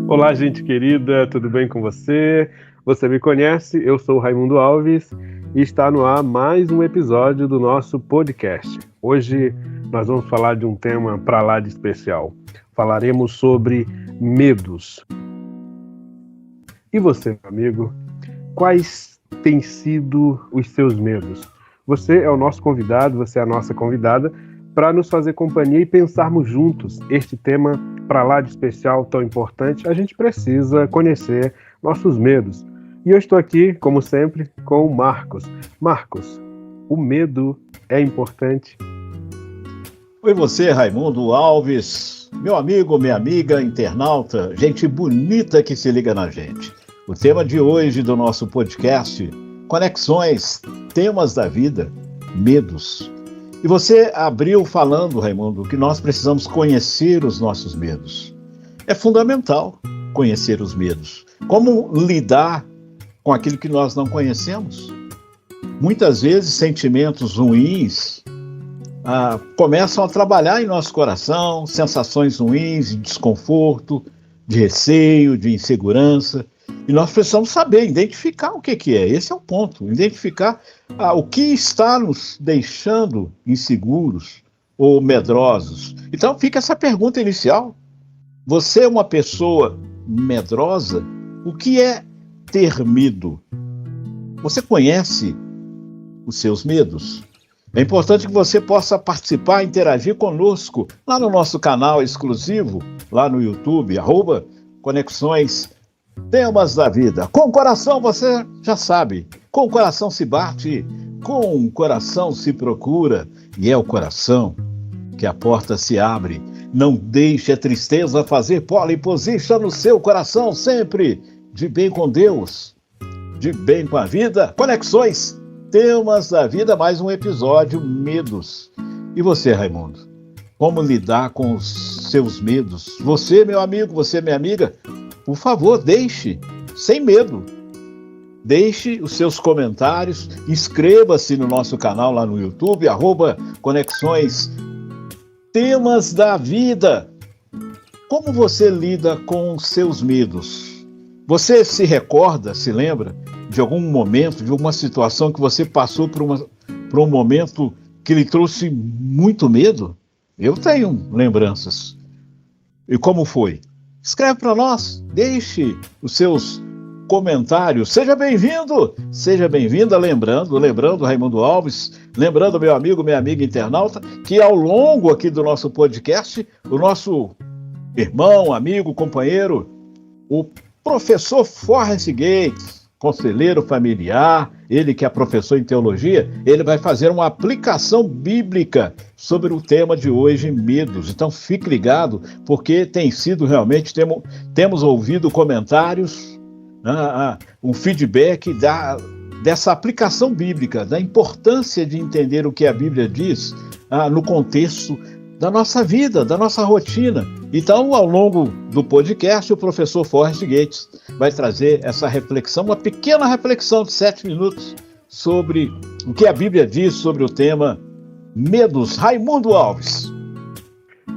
Olá, gente querida, tudo bem com você? Você me conhece, eu sou o Raimundo Alves e está no ar mais um episódio do nosso podcast. Hoje nós vamos falar de um tema para lá de especial. Falaremos sobre medos. E você, meu amigo, quais têm sido os seus medos? Você é o nosso convidado, você é a nossa convidada para nos fazer companhia e pensarmos juntos este tema para lá de especial, tão importante. A gente precisa conhecer nossos medos. E eu estou aqui, como sempre, com o Marcos. Marcos, o medo é importante? Oi você, Raimundo Alves, meu amigo, minha amiga, internauta, gente bonita que se liga na gente. O tema de hoje do nosso podcast, Conexões, Temas da Vida, Medos. E você abriu falando, Raimundo, que nós precisamos conhecer os nossos medos. É fundamental conhecer os medos. Como lidar com aquilo que nós não conhecemos? Muitas vezes sentimentos ruins começam a trabalhar em nosso coração, sensações ruins de desconforto, de receio, de insegurança. E nós precisamos saber, identificar o que é. Esse é o ponto, identificar o que está nos deixando inseguros ou medrosos. Então fica essa pergunta inicial. Você é uma pessoa medrosa? O que é ter medo? Você conhece os seus medos? É importante que você possa participar, interagir conosco lá no nosso canal exclusivo, lá no YouTube, @Conexões Temas da Vida. Com o coração você já sabe, com o coração se bate, com o coração se procura, e é o coração que a porta se abre. Não deixe a tristeza fazer pole position no seu coração, sempre de bem com Deus, de bem com a vida. Conexões Temas da Vida, mais um episódio, medos. E você, Raimundo? Como lidar com os seus medos? Você, meu amigo, você, minha amiga, por favor, deixe, sem medo. Deixe os seus comentários, inscreva-se no nosso canal lá no YouTube, @Conexões Temas da Vida. Como você lida com os seus medos? Você se recorda, se lembra de algum momento, de alguma situação que você passou por um momento que lhe trouxe muito medo? Eu tenho lembranças. E como foi? Escreve para nós, deixe os seus comentários. Seja bem-vindo, seja bem-vinda. Lembrando, Raimundo Alves, lembrando, meu amigo, minha amiga internauta, que ao longo aqui do nosso podcast, o nosso irmão, amigo, companheiro, o professor Forrest Gates, conselheiro familiar, ele que é professor em teologia, ele vai fazer uma aplicação bíblica sobre o tema de hoje, medos. Então fique ligado, porque tem sido realmente, temos ouvido comentários, um feedback dessa aplicação bíblica, da importância de entender o que a Bíblia diz no contexto da nossa vida, da nossa rotina. Então, ao longo do podcast, o professor Forrest Gates vai trazer essa reflexão, uma pequena reflexão de 7 minutos sobre o que a Bíblia diz sobre o tema medos. Raimundo Alves.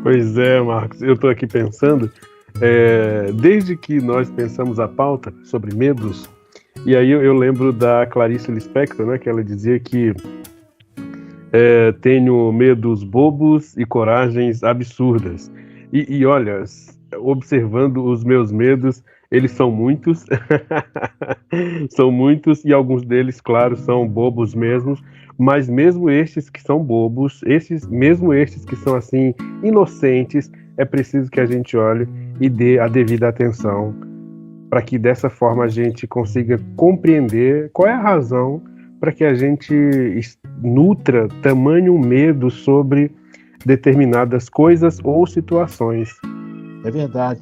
Pois é, Marcos, eu estou aqui pensando, desde que nós pensamos a pauta sobre medos, e aí eu lembro da Clarice Lispector, né, que ela dizia que tenho medos bobos e coragens absurdas. E olha, observando os meus medos, eles são muitos, são muitos, e alguns deles, claro, são bobos mesmo, mas mesmo estes que são bobos, mesmo estes que são assim, inocentes, é preciso que a gente olhe e dê a devida atenção, para que dessa forma a gente consiga compreender qual é a razão para que a gente nutra tamanho medo sobre determinadas coisas ou situações. É verdade.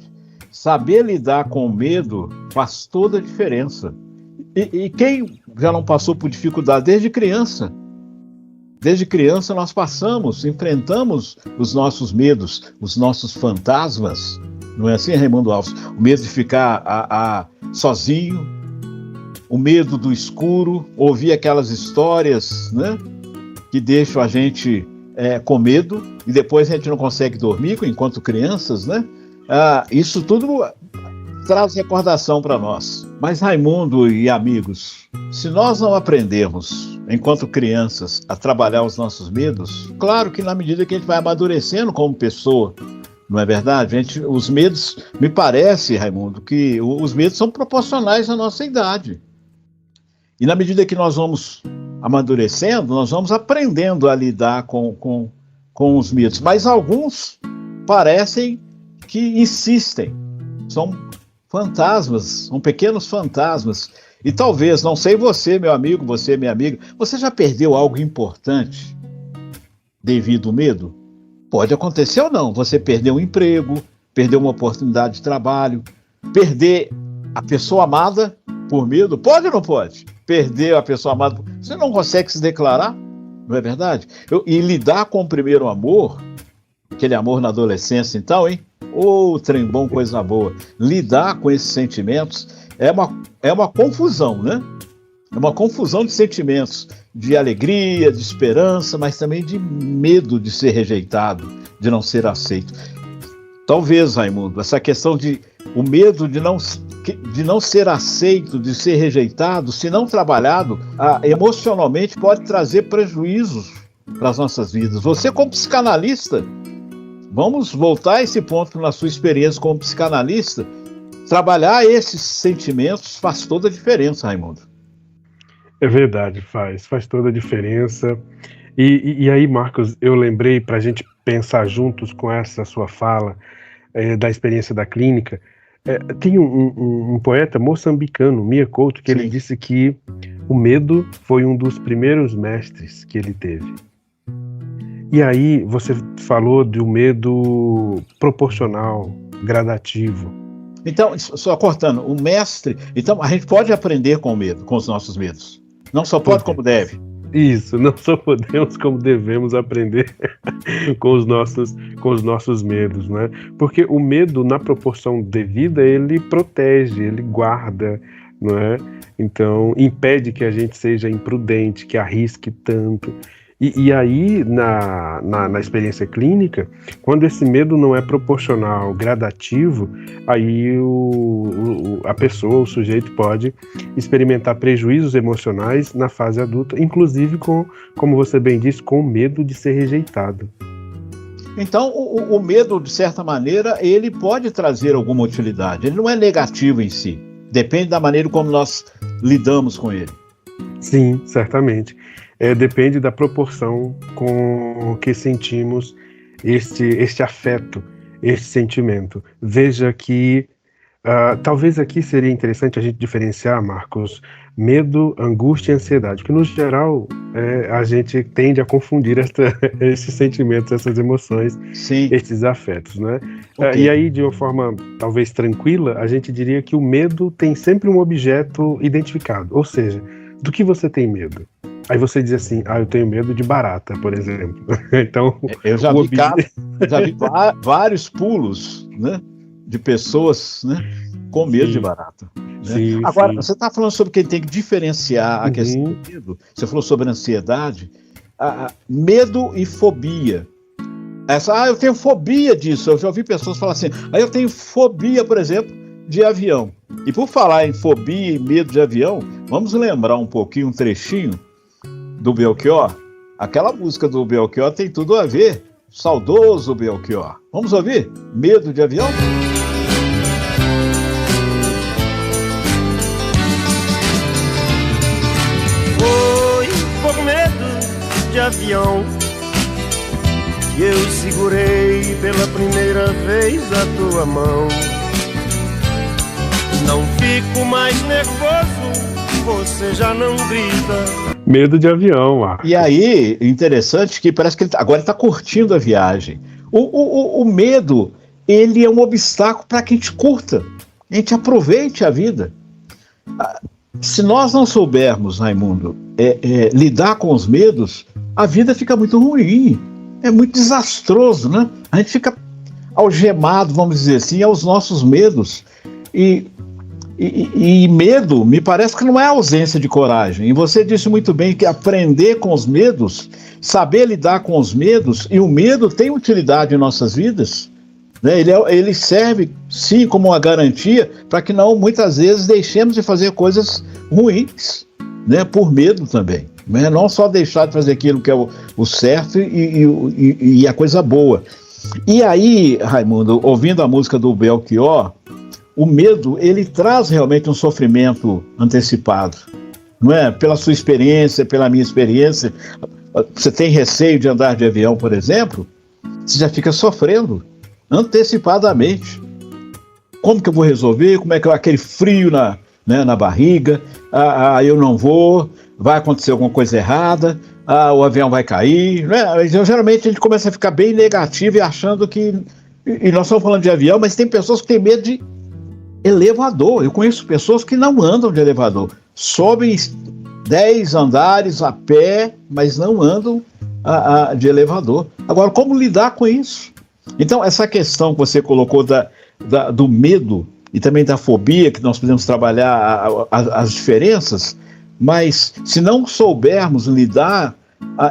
Saber lidar com o medo faz toda a diferença. E quem já não passou por dificuldade desde criança? Desde criança nós enfrentamos os nossos medos, os nossos fantasmas. Não é assim, Raimundo Alves? O medo de ficar sozinho, o medo do escuro, ouvir aquelas histórias, né, que deixam a gente com medo, e depois a gente não consegue dormir enquanto crianças, né? Isso tudo traz recordação para nós. Mas, Raimundo e amigos, se nós não aprendermos, enquanto crianças, a trabalhar os nossos medos, claro que na medida que a gente vai amadurecendo como pessoa, não é verdade? Os medos, me parece, Raimundo, que os medos são proporcionais à nossa idade. E na medida que nós vamos amadurecendo, nós vamos aprendendo a lidar com os medos. Mas alguns parecem que insistem. São fantasmas, são pequenos fantasmas. E talvez, não sei você, meu amigo, você, minha amiga, você já perdeu algo importante devido ao medo? Pode acontecer ou não. Você perdeu um emprego, perdeu uma oportunidade de trabalho, perder a pessoa amada por medo. Pode ou não pode? Perder a pessoa amada. Você não consegue se declarar, não é verdade? E lidar com o primeiro amor, aquele amor na adolescência, então, hein? Trem bom, coisa boa. Lidar com esses sentimentos é uma confusão, né? É uma confusão de sentimentos, de alegria, de esperança, mas também de medo de ser rejeitado, de não ser aceito. Talvez, Raimundo, essa questão o medo de não ser aceito, de ser rejeitado, se não trabalhado, emocionalmente pode trazer prejuízos para as nossas vidas. Você, como psicanalista, vamos voltar a esse ponto na sua experiência como psicanalista, trabalhar esses sentimentos faz toda a diferença, Raimundo. É verdade, faz toda a diferença. E aí, Marcos, eu lembrei, para a gente pensar juntos com essa sua fala, da experiência da clínica, tem um poeta moçambicano, Mia Couto, que Sim. Ele disse que o medo foi um dos primeiros mestres que ele teve. E aí você falou de um medo proporcional, gradativo. Então, só cortando, o mestre... Então, a gente pode aprender com o medo, com os nossos medos. Não só pode como deve. Isso, não só podemos como devemos aprender com os nossos medos, né? Porque o medo, na proporção devida, ele protege, ele guarda, não é? Então, impede que a gente seja imprudente, que arrisque tanto. E aí, na experiência clínica, quando esse medo não é proporcional, gradativo, aí a pessoa, o sujeito pode experimentar prejuízos emocionais na fase adulta, inclusive como você bem disse, com medo de ser rejeitado. Então, o medo, de certa maneira, ele pode trazer alguma utilidade. Ele não é negativo em si. Depende da maneira como nós lidamos com ele. Sim, certamente. Depende da proporção com que sentimos este afeto, este sentimento. Veja que talvez aqui seria interessante a gente diferenciar, Marcos, medo, angústia e ansiedade, que no geral a gente tende a confundir esses sentimentos, essas emoções, Sim. Esses afetos, né? Okay. E aí, de uma forma talvez tranquila, a gente diria que o medo tem sempre um objeto identificado, ou seja, do que você tem medo? Aí você diz assim, eu tenho medo de barata, por exemplo. Então, eu já vi vários pulos, né, de pessoas, né, com medo Sim. de barata. Né? Sim, Agora, sim. Você está falando sobre quem tem que diferenciar a questão do medo. Você falou sobre ansiedade. Medo e fobia. Eu tenho fobia disso. Eu já ouvi pessoas falar assim, eu tenho fobia, por exemplo, de avião. E por falar em fobia e medo de avião, vamos lembrar um pouquinho, um trechinho do Belchior. Aquela música do Belchior tem tudo a ver. Saudoso Belchior. Vamos ouvir? Medo de avião? Foi por medo de avião que eu segurei pela primeira vez a tua mão. Não fico mais nervoso, você já não grita. Medo de avião, Marcos. E aí, interessante que parece que agora ele está curtindo a viagem. O medo, ele é um obstáculo para que a gente curta, a gente aproveite a vida. Se nós não soubermos, Raimundo, lidar com os medos, a vida fica muito ruim, é muito desastroso, né? A gente fica algemado, vamos dizer assim, aos nossos medos. E medo, me parece que não é ausência de coragem. E você disse muito bem que aprender com os medos, saber lidar com os medos, e o medo tem utilidade em nossas vidas, né? Ele serve sim, como uma garantia, para que não, muitas vezes, deixemos de fazer coisas ruins, né, por medo também. Né? Não só deixar de fazer aquilo que é o certo e a coisa boa. E aí, Raimundo, ouvindo a música do Belchior, o medo, ele traz realmente um sofrimento antecipado, não é? Pela sua experiência, pela minha experiência. Você tem receio de andar de avião, por exemplo, você já fica sofrendo antecipadamente. Como que eu vou resolver? Como é que aquele frio na barriga? Eu não vou, vai acontecer alguma coisa errada, o avião vai cair. Né? Então, geralmente a gente começa a ficar bem negativo e achando que... E nós estamos falando de avião, mas tem pessoas que têm medo de elevador. Eu conheço pessoas que não andam de elevador. Sobem 10 andares a pé, mas não andam de elevador. Agora, como lidar com isso? Então, essa questão que você colocou do medo e também da fobia, que nós podemos trabalhar as diferenças, mas se não soubermos lidar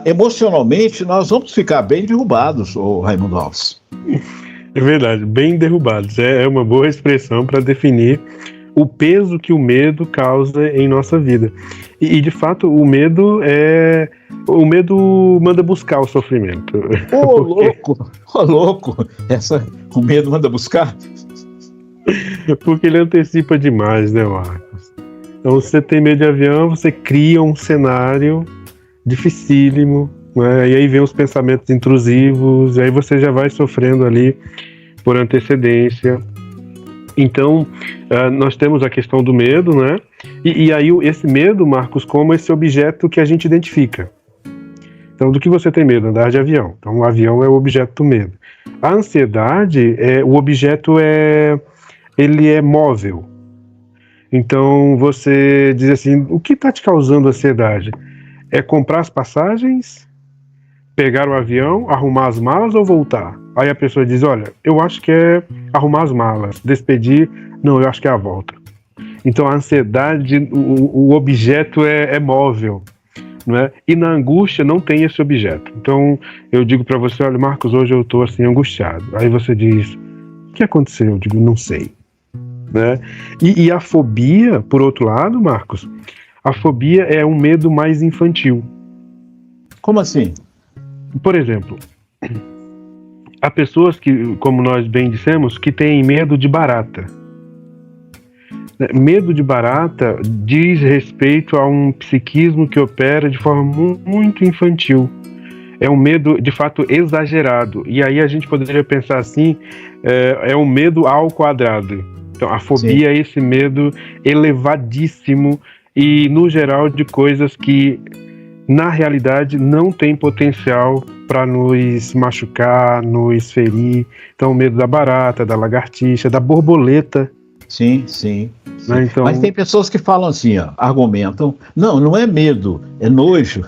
emocionalmente, nós vamos ficar bem derrubados, Raimundo Alves. É verdade, bem derrubados. É uma boa expressão para definir o peso que o medo causa em nossa vida. E de fato, o medo manda buscar o sofrimento. Louco! O medo manda buscar? Porque ele antecipa demais, né, Marcos? Então, se você tem medo de avião, você cria um cenário dificílimo, né? E aí vem os pensamentos intrusivos, e aí você já vai sofrendo ali por antecedência. Então, nós temos a questão do medo, né? E aí esse medo, Marcos, como esse objeto que a gente identifica. Então, do que você tem medo? Andar de avião. Então, o avião é o objeto do medo. A ansiedade, o objeto ele é móvel. Então, você diz assim, o que está te causando ansiedade? É comprar as passagens, pegar o avião, arrumar as malas ou voltar? Aí a pessoa diz, olha, eu acho que é arrumar as malas, despedir, não, eu acho que é a volta. Então, a ansiedade, o objeto é móvel. Né? E na angústia não tem esse objeto. Então eu digo para você, olha, Marcos, hoje eu estou assim angustiado. Aí você diz, o que aconteceu? Eu digo, não sei. Né? E a fobia, por outro lado, Marcos, a fobia é um medo mais infantil. Como assim? Por exemplo, há pessoas que, como nós bem dissemos, que têm medo de barata. Medo de barata diz respeito a um psiquismo que opera de forma muito infantil. É um medo, de fato, exagerado. E aí a gente poderia pensar assim, é um medo ao quadrado. Então, a fobia Sim. É esse medo elevadíssimo e, no geral, de coisas que, na realidade, não tem potencial para nos machucar, nos ferir. Então, o medo da barata, da lagartixa, da borboleta. Sim. Né? Então... Mas tem pessoas que falam assim, argumentam, não é medo, é nojo.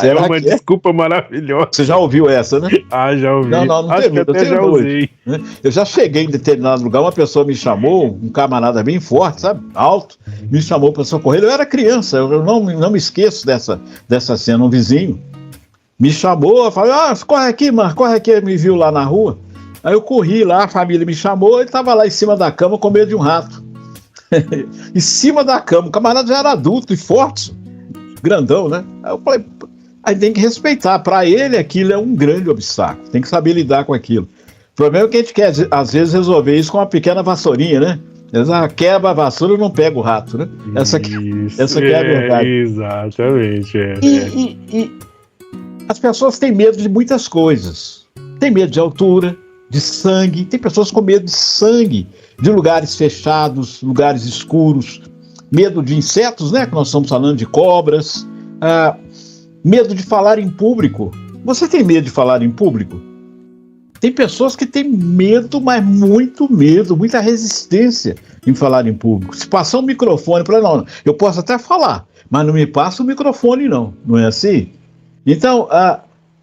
É uma desculpa maravilhosa. Você já ouviu essa, né? Já ouvi. Não Acho tem medo, até já usei. Né? Eu já cheguei em determinado lugar, uma pessoa me chamou, um camarada bem forte, sabe, alto, me chamou para socorrer. Eu era criança, eu não me esqueço dessa cena, um vizinho me chamou, eu falei, corre aqui, Marcos, corre aqui, ele me viu lá na rua. Aí eu corri lá, a família me chamou, ele estava lá em cima da cama com medo de um rato. Em cima da cama, o camarada já era adulto e forte, grandão, né? Aí eu falei, aí tem que respeitar, para ele aquilo é um grande obstáculo, tem que saber lidar com aquilo. O problema é que a gente quer, às vezes, resolver isso com uma pequena vassourinha, né? Quebra a vassoura e não pega o rato, né? Essa aqui é a verdade. Exatamente. E as pessoas têm medo de muitas coisas. Tem medo de altura, de sangue, tem pessoas com medo de sangue, de lugares fechados, lugares escuros, medo de insetos, né, que nós estamos falando de cobras, medo de falar em público. Você tem medo de falar em público? Tem pessoas que têm medo, mas muito medo, muita resistência em falar em público. Se passar um microfone para não, eu posso até falar, mas não me passa o microfone não é assim? Então,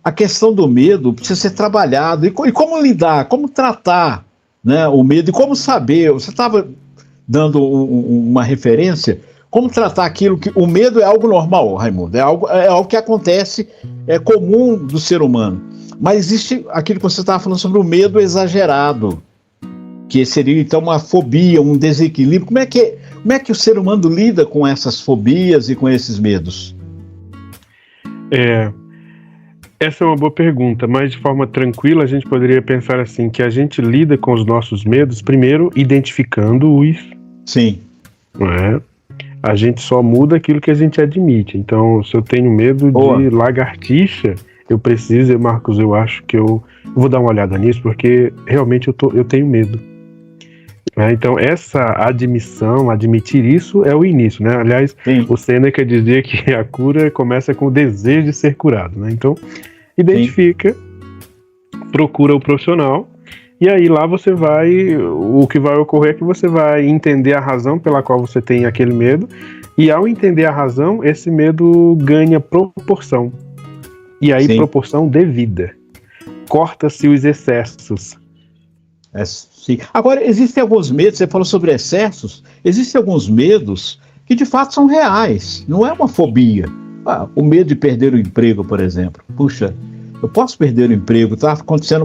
a questão do medo precisa ser trabalhado. E como lidar, como tratar, né, o medo, e como saber, você estava dando uma referência, como tratar aquilo que... O medo é algo normal, Raimundo, é algo que acontece, é comum do ser humano. Mas existe aquilo que você estava falando sobre o medo exagerado, que seria então uma fobia, um desequilíbrio. Como é que o ser humano lida com essas fobias e com esses medos? Essa é uma boa pergunta, mas de forma tranquila a gente poderia pensar assim, que a gente lida com os nossos medos, primeiro identificando-os. Sim. Não é? A gente só muda aquilo que a gente admite. Então, se eu tenho medo de lagartixa, eu preciso, Marcos, eu acho que eu vou dar uma olhada nisso, porque realmente eu tenho medo. Então, essa admissão, admitir isso é o início, né? Aliás, sim, o Sêneca dizia que a cura começa com o desejo de ser curado, né? Então, identifica, procura o profissional, e aí lá você vai, o que vai ocorrer é que você vai entender a razão pela qual você tem aquele medo, e ao entender a razão, esse medo ganha proporção, e aí proporção devida. Corta-se os excessos. Sim. Agora, existem alguns medos, você falou sobre excessos, existem alguns medos que de fato são reais, não é uma fobia. O medo de perder o emprego, por exemplo. Puxa, eu posso perder o emprego, está acontecendo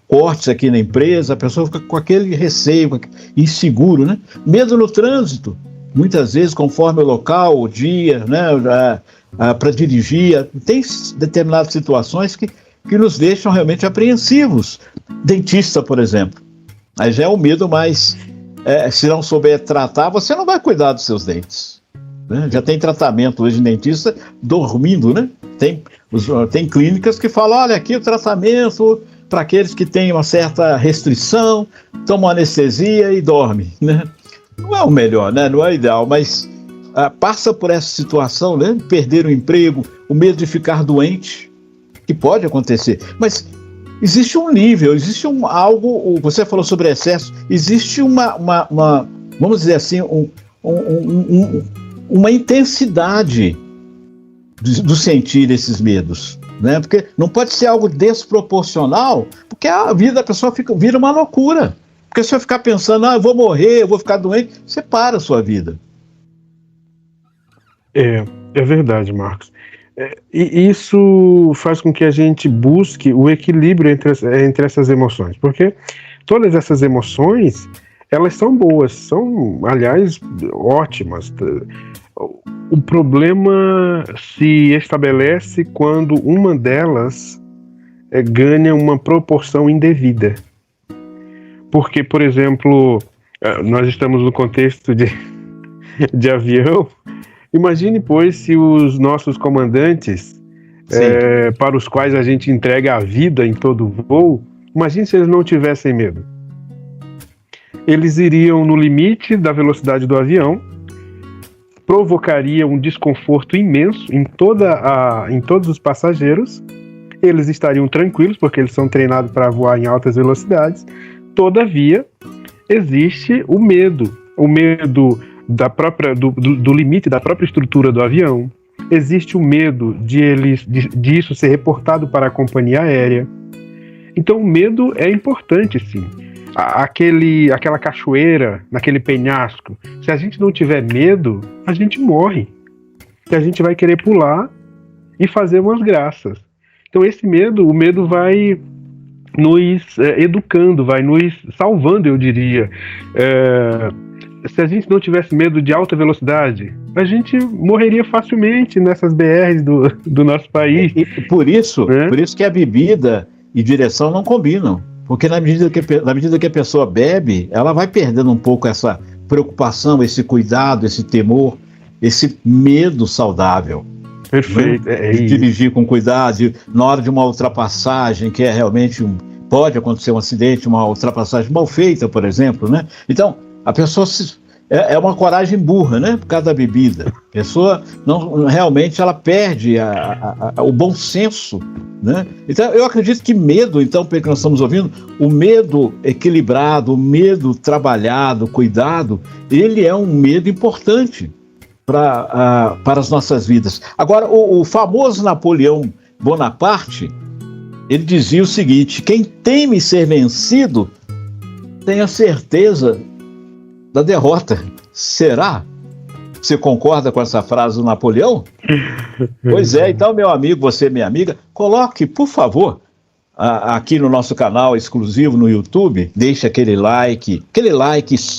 cortes aqui na empresa, a pessoa fica com aquele receio, inseguro, né? Medo no trânsito, muitas vezes conforme o local, o dia, né? Para dirigir, tem determinadas situações que nos deixam realmente apreensivos. Dentista, por exemplo. Aí já é um medo mais... se não souber tratar, você não vai cuidar dos seus dentes. Né? Já tem tratamento hoje de dentista dormindo, né? Tem clínicas que falam, olha, aqui o tratamento para aqueles que têm uma certa restrição, tomam anestesia e dormem, né? Não é o melhor, né? Não é o ideal, mas passa por essa situação, né? Perder o emprego, o medo de ficar doente, que pode acontecer. Mas existe um nível, existe algo, você falou sobre excesso, existe uma vamos dizer assim, uma intensidade do sentir esses medos, né? Porque não pode ser algo desproporcional, porque a vida da pessoa vira uma loucura. Porque se eu ficar pensando, eu vou morrer, eu vou ficar doente, você para a sua vida. É verdade, Marcos. E isso faz com que a gente busque o equilíbrio entre essas emoções, porque todas essas emoções, elas são boas, são, aliás, ótimas. O problema se estabelece quando uma delas ganha uma proporção indevida. Porque, por exemplo, nós estamos no contexto de avião. Imagine, pois, se os nossos comandantes, para os quais a gente entrega a vida em todo voo, imagine se eles não tivessem medo. Eles iriam no limite da velocidade do avião, provocaria um desconforto imenso em todos os passageiros, eles estariam tranquilos, porque eles são treinados para voar em altas velocidades. Todavia, existe o medo do limite da própria estrutura do avião. Existe o medo de isso ser reportado para a companhia aérea. Então o medo é importante, sim. Aquela cachoeira, naquele penhasco, se a gente não tiver medo, a gente morre. E a gente vai querer pular e fazer umas graças. Então o medo vai nos educando, vai nos salvando, eu diria. Se a gente não tivesse medo de alta velocidade, a gente morreria facilmente nessas BRs do nosso país. E por isso que a bebida e direção não combinam. Porque na medida que a pessoa bebe, ela vai perdendo um pouco essa preocupação, esse cuidado, esse temor, esse medo saudável. Perfeito. Né? De dirigir com cuidado, na hora de uma ultrapassagem, que é realmente pode acontecer um acidente, uma ultrapassagem mal feita, por exemplo, né? Então, a pessoa é uma coragem burra, né? Por causa da bebida. A pessoa realmente ela perde o bom senso, né? Então, eu acredito que medo, então, pelo que nós estamos ouvindo, o medo equilibrado, o medo trabalhado, cuidado, ele é um medo importante para as nossas vidas. Agora, o famoso Napoleão Bonaparte, ele dizia o seguinte: quem teme ser vencido tem a certeza da derrota. Será? Você concorda com essa frase do Napoleão? Pois é, então, meu amigo, você, minha amiga, coloque, por favor, aqui no nosso canal exclusivo no YouTube, deixe aquele like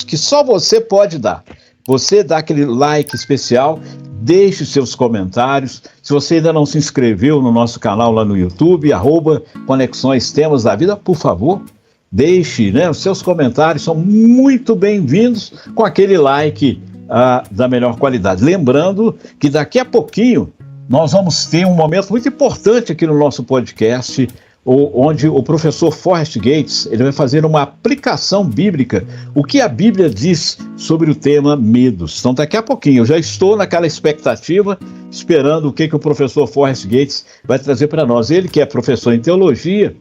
que só você pode dar. Você dá aquele like especial, deixe seus comentários. Se você ainda não se inscreveu no nosso canal lá no YouTube, @Conexões Temas da Vida, por favor, deixe, né? Os seus comentários são muito bem-vindos com aquele like da melhor qualidade. Lembrando que daqui a pouquinho nós vamos ter um momento muito importante aqui no nosso podcast, onde o professor Forrest Gates ele vai fazer uma aplicação bíblica, o que a Bíblia diz sobre o tema medos. Então daqui a pouquinho eu já estou naquela expectativa, esperando o que o professor Forrest Gates vai trazer para nós. Ele que é professor em teologia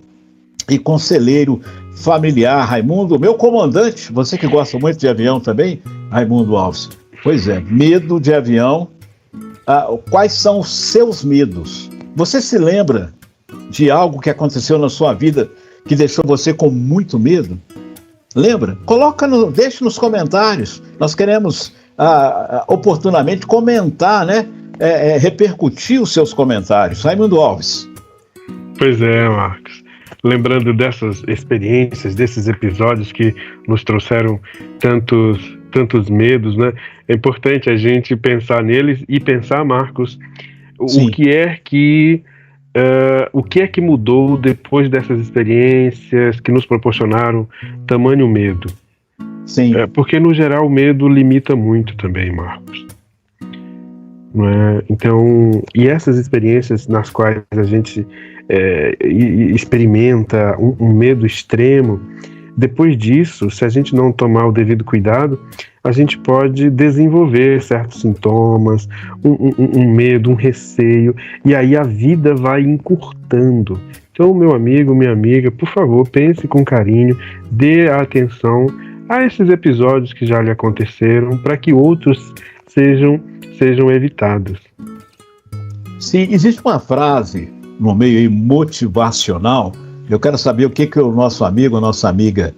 e conselheiro familiar. Raimundo, meu comandante, você que gosta muito de avião também, Raimundo Alves. Pois é, medo de avião. Quais são os seus medos? Você se lembra de algo que aconteceu na sua vida que deixou você com muito medo? Lembra? Deixe nos comentários. Nós queremos oportunamente comentar, né? Repercutir os seus comentários. Raimundo Alves. Pois é, Marcos. Lembrando dessas experiências, desses episódios que nos trouxeram tantos medos, né? É importante a gente pensar neles e pensar, Marcos, o que é que mudou depois dessas experiências que nos proporcionaram tamanho medo. Sim. Porque, no geral, o medo limita muito também, Marcos. Não é? Então, e essas experiências nas quais a gente experimenta um medo extremo, depois disso, se a gente não tomar o devido cuidado, a gente pode desenvolver certos sintomas, um medo, um receio, e aí a vida vai encurtando. Então, meu amigo, minha amiga, por favor, pense com carinho, dê atenção a esses episódios que já lhe aconteceram, para que outros sejam evitados. Sim, existe uma frase no meio aí motivacional. Eu quero saber o que o nosso amigo, a nossa amiga,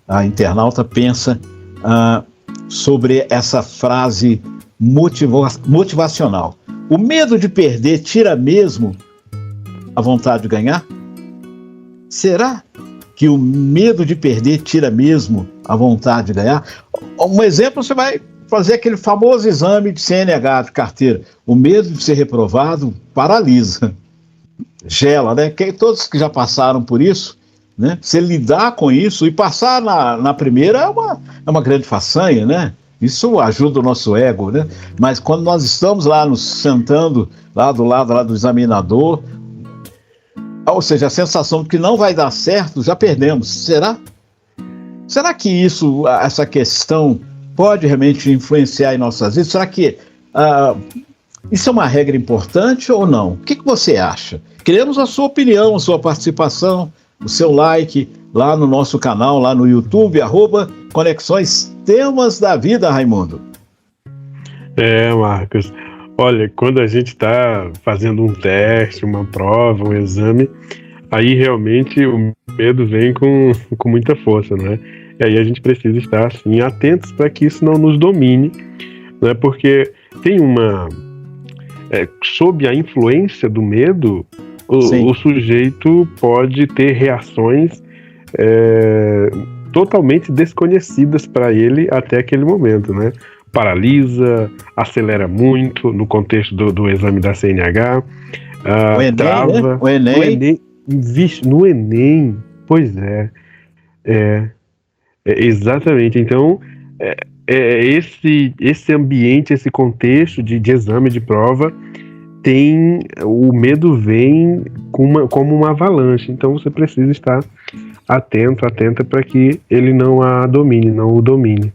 a internauta, pensa sobre essa frase motivacional. O medo de perder tira mesmo a vontade de ganhar? Será que o medo de perder tira mesmo a vontade de ganhar? Um exemplo, você vai fazer aquele famoso exame de CNH, de carteira. O medo de ser reprovado paralisa, gela, né? Todos que já passaram por isso, né? Você lidar com isso e passar na primeira é uma grande façanha, né? Isso ajuda o nosso ego, né? Mas quando nós estamos lá nos sentando lá do lado lá do examinador, ou seja, a sensação de que não vai dar certo, já perdemos. Será que essa questão pode realmente influenciar em nossas vidas? Será que isso é uma regra importante ou não? O que você acha? Queremos a sua opinião, a sua participação, o seu like lá no nosso canal, lá no YouTube, @Conexões Temas da Vida, Raimundo. Marcos, olha, quando a gente está fazendo um teste, uma prova, um exame, aí realmente o medo vem com muita força, não é? E aí a gente precisa estar assim, atentos para que isso não nos domine, né? Porque tem sob a influência do medo, o sujeito pode ter reações totalmente desconhecidas para ele até aquele momento, né? Paralisa, acelera muito, no contexto do exame da CNH, o Enem, trava. Né? O Enem. No Enem, pois é. Exatamente. Então, esse ambiente, esse contexto de exame, de prova, o medo vem como uma avalanche. Então, você precisa estar atenta para que ele não o domine.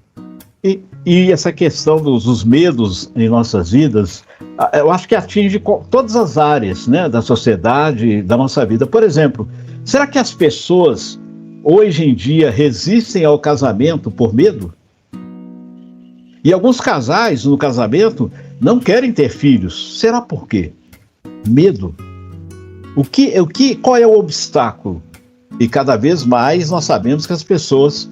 E essa questão dos medos em nossas vidas, eu acho que atinge todas as áreas, né, da sociedade, da nossa vida. Por exemplo, será que as pessoas hoje em dia resistem ao casamento por medo? E alguns casais no casamento não querem ter filhos. Será por quê? Medo. Qual é o obstáculo? E cada vez mais nós sabemos que as pessoas,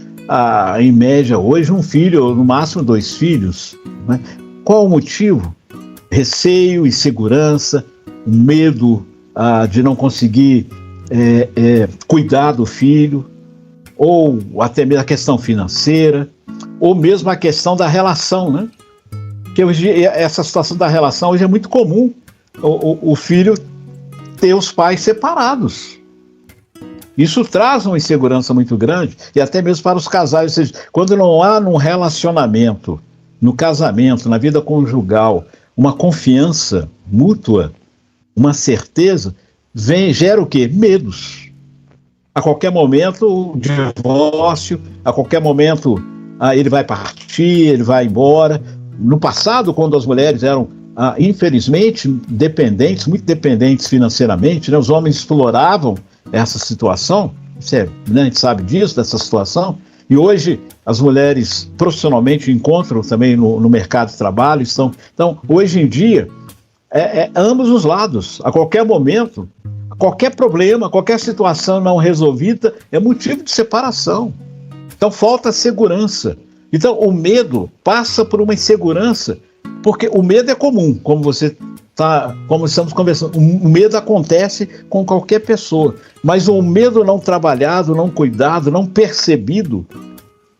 em média hoje, um filho, ou no máximo 2 filhos, né? Qual o motivo? Receio, insegurança, medo de não conseguir cuidar do filho, ou até mesmo a questão financeira, ou mesmo a questão da relação, né? Porque hoje, essa situação da relação hoje é muito comum, o filho ter os pais separados. Isso traz uma insegurança muito grande, e até mesmo para os casais. Ou seja, quando não há num relacionamento, no casamento, na vida conjugal, uma confiança mútua, uma certeza, gera o quê? Medos. A qualquer momento, o divórcio, a qualquer momento, ele vai partir, ele vai embora. No passado, quando as mulheres eram, infelizmente, dependentes, muito dependentes financeiramente, né, os homens exploravam essa situação, né, a gente sabe disso, dessa situação, e hoje as mulheres profissionalmente encontram também no mercado de trabalho, então hoje em dia, ambos os lados, a qualquer momento, qualquer problema, qualquer situação não resolvida é motivo de separação. Então falta segurança. Então o medo passa por uma insegurança, porque o medo é comum, como estamos conversando, o medo acontece com qualquer pessoa, mas o medo não trabalhado, não cuidado, não percebido,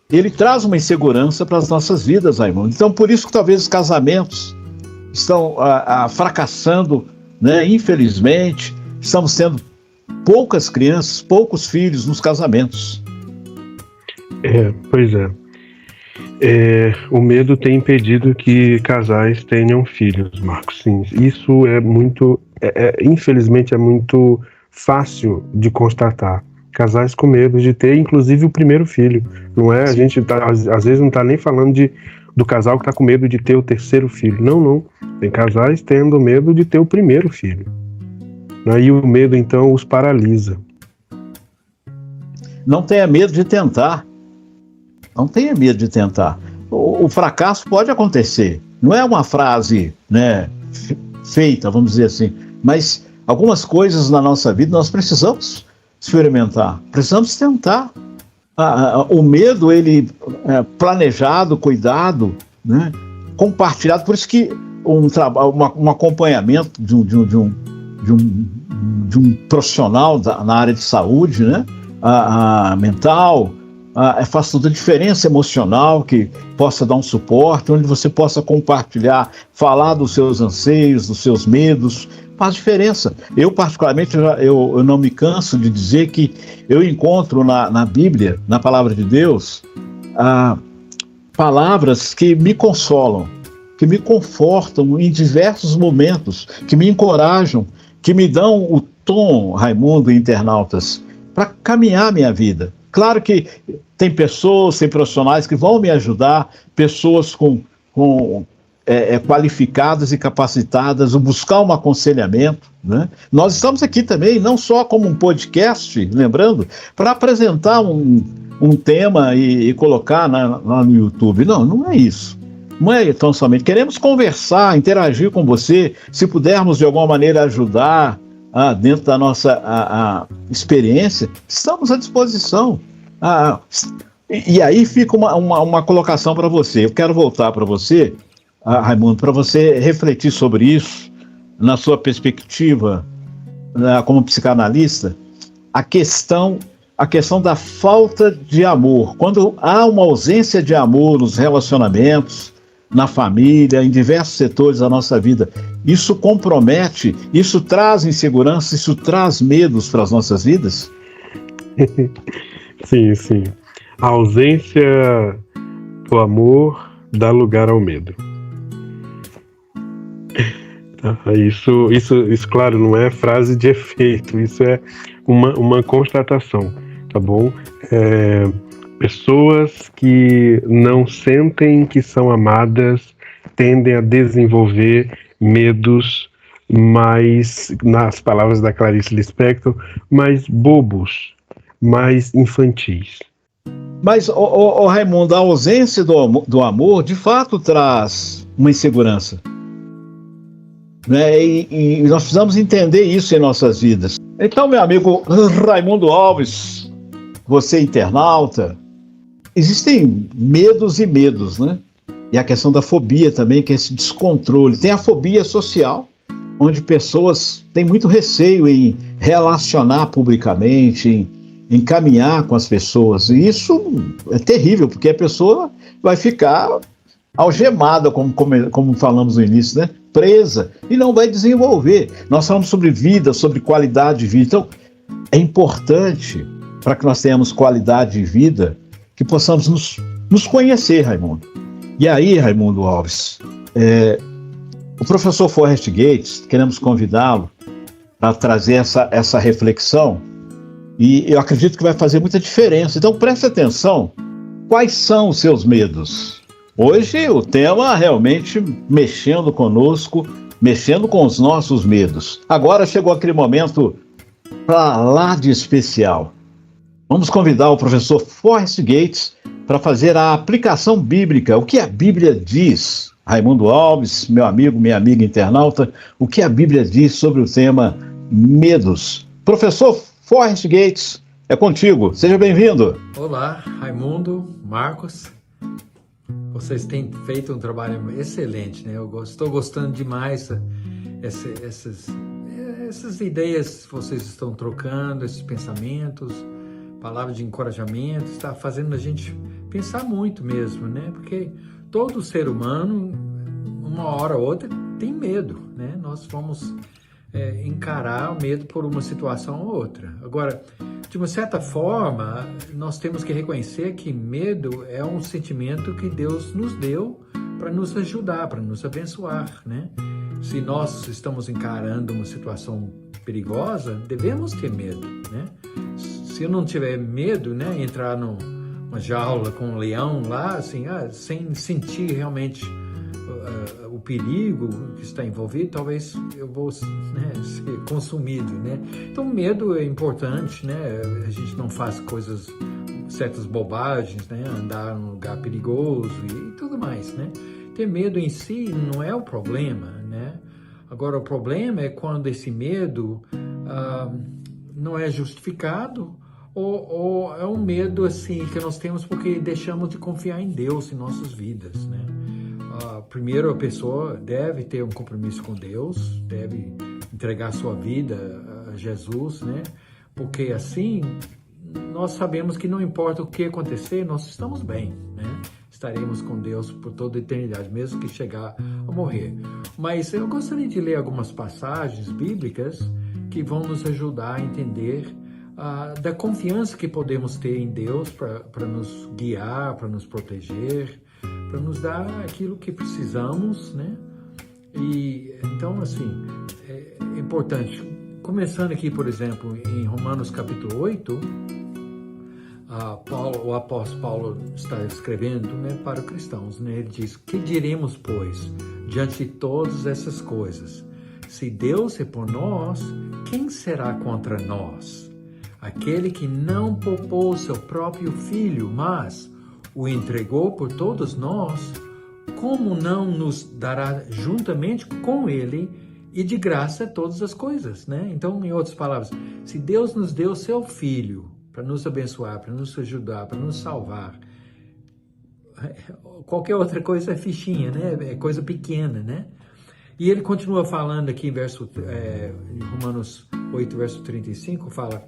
ele traz uma insegurança para as nossas vidas, Raimundo. Então por isso que talvez os casamentos estão fracassando, né? Infelizmente, estamos tendo poucas crianças, poucos filhos nos casamentos. Pois é. O medo tem impedido que casais tenham filhos, Marcos. Sim, isso é muito, infelizmente, é muito fácil de constatar. Casais com medo de ter, inclusive, o primeiro filho. Não é? A gente às vezes não está nem falando do casal que está com medo de ter o terceiro filho. Não. Tem casais tendo medo de ter o primeiro filho. E o medo, então, os paralisa. Não tenha medo de tentar. Não tenha medo de tentar. O fracasso pode acontecer. Não é uma frase, né, feita, vamos dizer assim. Mas algumas coisas na nossa vida nós precisamos experimentar. Precisamos tentar. O medo, ele é planejado, cuidado, né, compartilhado. Por isso que um acompanhamento de um profissional na área de saúde, né, mental, faz toda a diferença emocional, que possa dar um suporte, onde você possa compartilhar, falar dos seus anseios, dos seus medos, faz diferença. Eu, particularmente, eu não me canso de dizer que eu encontro na Bíblia, na Palavra de Deus, palavras que me consolam, que me confortam em diversos momentos, que me encorajam, que me dão o tom, Raimundo e internautas, para caminhar minha vida. Claro que tem pessoas, tem profissionais que vão me ajudar, pessoas qualificadas e capacitadas a buscar um aconselhamento, né? Nós estamos aqui também, não só como um podcast, lembrando, para apresentar um tema e colocar lá no YouTube. Não é isso. Não é tão somente. Queremos conversar, interagir com você, se pudermos de alguma maneira ajudar dentro da nossa experiência, estamos à disposição. E aí fica uma colocação para você. Eu quero voltar para você, Raimundo, para você refletir sobre isso, na sua perspectiva como psicanalista, a questão da falta de amor. Quando há uma ausência de amor nos relacionamentos, na família, em diversos setores da nossa vida, isso compromete, isso traz insegurança, isso traz medos para as nossas vidas? Sim. A ausência do amor dá lugar ao medo. Isso, claro, não é frase de efeito, isso é uma constatação, tá bom? Pessoas que não sentem que são amadas tendem a desenvolver medos mais, nas palavras da Clarice Lispector, mais bobos, mais infantis. Mas, Raimundo, a ausência do amor, de fato, traz uma insegurança. Né? E nós precisamos entender isso em nossas vidas. Então, meu amigo Raimundo Alves, você internauta, existem medos e medos, né? E a questão da fobia também, que é esse descontrole. Tem a fobia social, onde pessoas têm muito receio em relacionar publicamente, em caminhar com as pessoas. E isso é terrível, porque a pessoa vai ficar algemada, como falamos no início, né? Presa, e não vai desenvolver. Nós falamos sobre vida, sobre qualidade de vida. Então, é importante, para que nós tenhamos qualidade de vida, que possamos nos conhecer, Raimundo. E aí, Raimundo Alves, o professor Forrest Gates, queremos convidá-lo para trazer essa reflexão, e eu acredito que vai fazer muita diferença. Então, preste atenção, quais são os seus medos? Hoje o tema realmente mexendo conosco, mexendo com os nossos medos. Agora chegou aquele momento para lá de especial. Vamos convidar o professor Forrest Gates para fazer a aplicação bíblica. O que a Bíblia diz? Raimundo Alves, meu amigo, minha amiga internauta, o que a Bíblia diz sobre o tema medos? Professor Forrest Gates, é contigo. Seja bem-vindo. Olá, Raimundo, Marcos. Vocês têm feito um trabalho excelente, né? Eu estou gostando demais essas ideias que vocês estão trocando, esses pensamentos, palavras de encorajamento, está fazendo a gente pensar muito mesmo, né? Porque todo ser humano, uma hora ou outra, tem medo, né? Nós vamos encarar o medo por uma situação ou outra. Agora, de uma certa forma, nós temos que reconhecer que medo é um sentimento que Deus nos deu para nos ajudar, para nos abençoar, né? Se nós estamos encarando uma situação perigosa, devemos ter medo, né? Se eu não tiver medo, né, entrar numa jaula com um leão lá, assim, sem sentir realmente o perigo que está envolvido, talvez eu vou, né, ser consumido, né? Então, medo é importante, né? A gente não faz certas bobagens, né? Andar num lugar perigoso e tudo mais, né? Ter medo em si não é o problema, né? Agora, o problema é quando esse medo não é justificado ou é um medo, assim, que nós temos porque deixamos de confiar em Deus em nossas vidas, né? Primeiro, a pessoa deve ter um compromisso com Deus, deve entregar sua vida a Jesus, né? Porque assim, nós sabemos que não importa o que acontecer, nós estamos bem, né? Estaremos com Deus por toda a eternidade, mesmo que chegar a morrer. Mas eu gostaria de ler algumas passagens bíblicas que vão nos ajudar a entender da confiança que podemos ter em Deus para nos guiar, para nos proteger, para nos dar aquilo que precisamos, né? E então, assim, é importante. Começando aqui, por exemplo, em Romanos capítulo 8, o apóstolo Paulo está escrevendo, né, para os cristãos, né? Ele diz: que diremos, pois, diante de todas essas coisas? Se Deus é por nós, quem será contra nós? Aquele que não poupou seu próprio filho, mas o entregou por todos nós, como não nos dará juntamente com ele e de graça todas as coisas, né? Então, em outras palavras, se Deus nos deu seu filho para nos abençoar, para nos ajudar, para nos salvar, qualquer outra coisa é fichinha, né? É coisa pequena, né? E ele continua falando aqui em Romanos 8, verso 35, fala: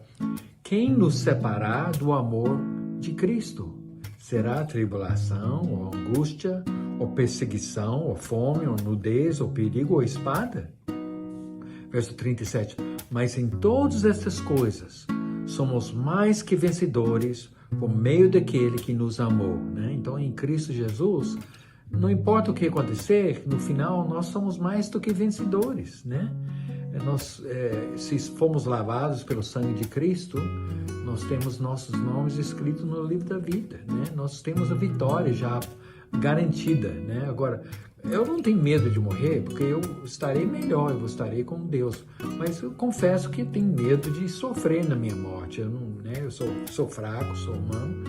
quem nos separar do amor de Cristo? Será tribulação, ou angústia, ou perseguição, ou fome, ou nudez, ou perigo, ou espada? Verso 37, mas em todas essas coisas somos mais que vencedores por meio daquele que nos amou, né? Então, em Cristo Jesus, não importa o que acontecer, no final nós somos mais do que vencedores, né? Se fomos lavados pelo sangue de Cristo, nós temos nossos nomes escritos no livro da vida, né? Nós temos a vitória já garantida, né? Agora, eu não tenho medo de morrer, porque eu estarei melhor, eu estarei com Deus. Mas eu confesso que tenho medo de sofrer na minha morte. Eu sou fraco, sou humano.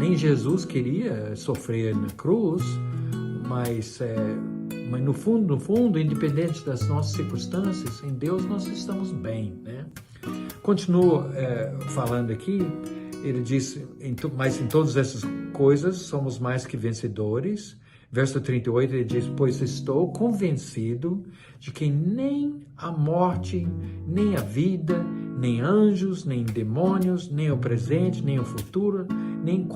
Nem Jesus queria sofrer na cruz, mas no fundo, independente das nossas circunstâncias, em Deus nós estamos bem, né? Continua falando aqui, ele diz: mas em todas essas coisas somos mais que vencedores Verso 38, ele diz: pois estou convencido de que nem a morte, nem a vida, nem anjos, nem demônios, nem o presente, nem o futuro, nem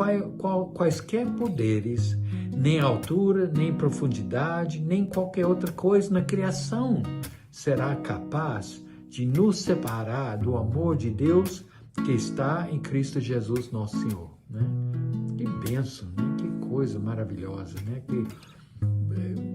quaisquer poderes, nem altura, nem profundidade, nem qualquer outra coisa na criação será capaz de nos separar do amor de Deus que está em Cristo Jesus, nosso Senhor. Né? Que bênção, né? Que coisa maravilhosa, né?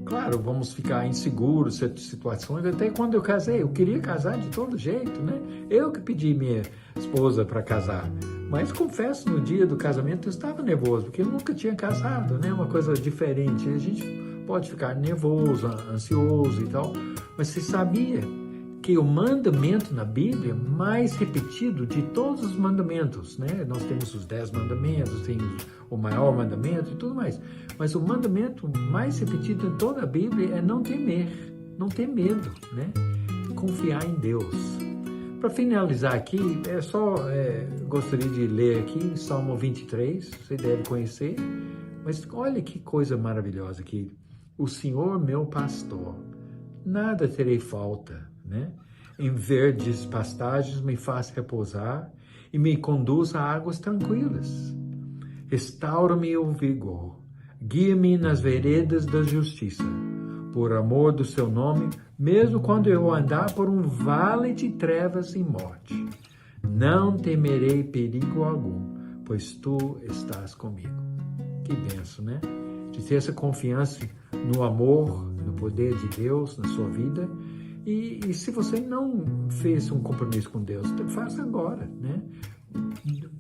Claro, vamos ficar inseguros em certas situações. Até quando eu casei, eu queria casar de todo jeito, né? Eu que pedi minha esposa para casar. Mas confesso, no dia do casamento eu estava nervoso, porque eu nunca tinha casado, né? Uma coisa diferente. A gente pode ficar nervoso, ansioso e tal. Mas você sabia que o mandamento na Bíblia mais repetido de todos os mandamentos, né? Nós temos os 10 mandamentos, temos o maior mandamento e tudo mais. Mas o mandamento mais repetido em toda a Bíblia é não temer, não ter medo, né? Confiar em Deus. Para finalizar aqui, gostaria de ler aqui Salmo 23, você deve conhecer, mas olha que coisa maravilhosa aqui. O Senhor meu pastor, nada terei falta, né? Em verdes pastagens me faz repousar e me conduz a águas tranquilas. Restaura-me o vigor, guia-me nas veredas da justiça, por amor do seu nome, mesmo quando eu andar por um vale de trevas e morte. Não temerei perigo algum, pois tu estás comigo. Que benção, né? De ter essa confiança no amor, no poder de Deus na sua vida. E se você não fez um compromisso com Deus, faça agora, né?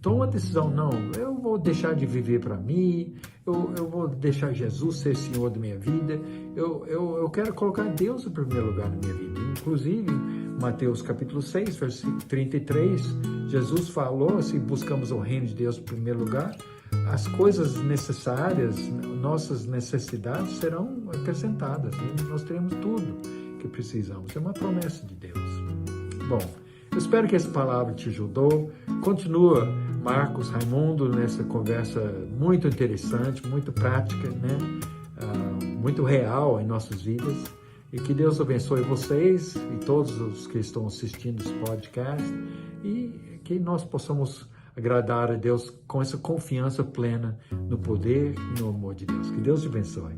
Toma uma decisão, não, eu vou deixar de viver para mim, eu vou deixar Jesus ser Senhor da minha vida, eu quero colocar Deus em primeiro lugar na minha vida. Inclusive, Mateus capítulo 6, versículo 33, Jesus falou, se buscamos o reino de Deus em primeiro lugar, as coisas necessárias, nossas necessidades serão acrescentadas, né? Nós teremos tudo que precisamos. É uma promessa de Deus. Bom, eu espero que essa palavra te ajudou. Continua, Marcos, Raimundo, nessa conversa muito interessante, muito prática, né? Muito real em nossas vidas. E que Deus abençoe vocês e todos os que estão assistindo esse podcast e que nós possamos agradar a Deus com essa confiança plena no poder e no amor de Deus. Que Deus te abençoe.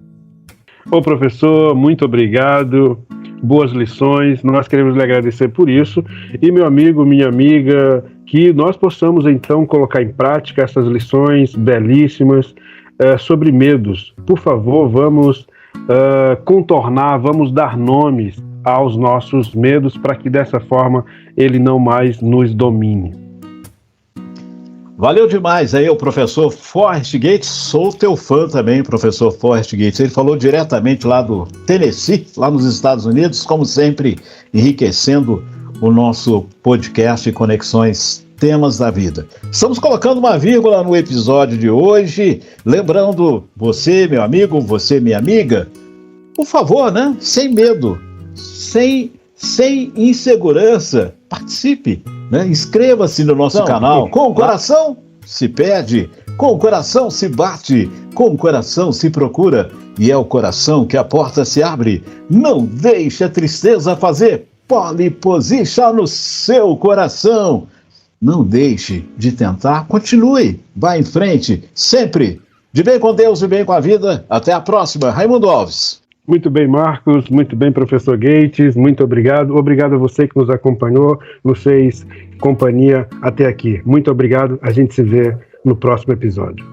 Ô professor, muito obrigado. Boas lições, nós queremos lhe agradecer por isso. E meu amigo, minha amiga, que nós possamos então colocar em prática essas lições belíssimas sobre medos. Por favor, vamos contornar, vamos dar nomes aos nossos medos para que dessa forma ele não mais nos domine. Valeu demais aí o professor Forrest Gates, sou teu fã também, professor Forrest Gates. Ele falou diretamente lá do Tennessee, lá nos Estados Unidos, como sempre, enriquecendo o nosso podcast Conexões Temas da Vida. Estamos colocando uma vírgula no episódio de hoje, lembrando você, meu amigo, você, minha amiga, por favor, né? Sem medo, sem insegurança, participe. Né? Inscreva-se no nosso canal. Com o coração se pede, com o coração se bate, com o coração se procura. E é o coração que a porta se abre. Não deixe a tristeza fazer pole position no seu coração. Não deixe de tentar, continue, vá em frente, sempre. De bem com Deus e bem com a vida. Até a próxima. Raimundo Alves. Muito bem, Marcos, muito bem, professor Gates, muito obrigado. Obrigado a você que nos acompanhou, nos fez companhia até aqui. Muito obrigado, a gente se vê no próximo episódio.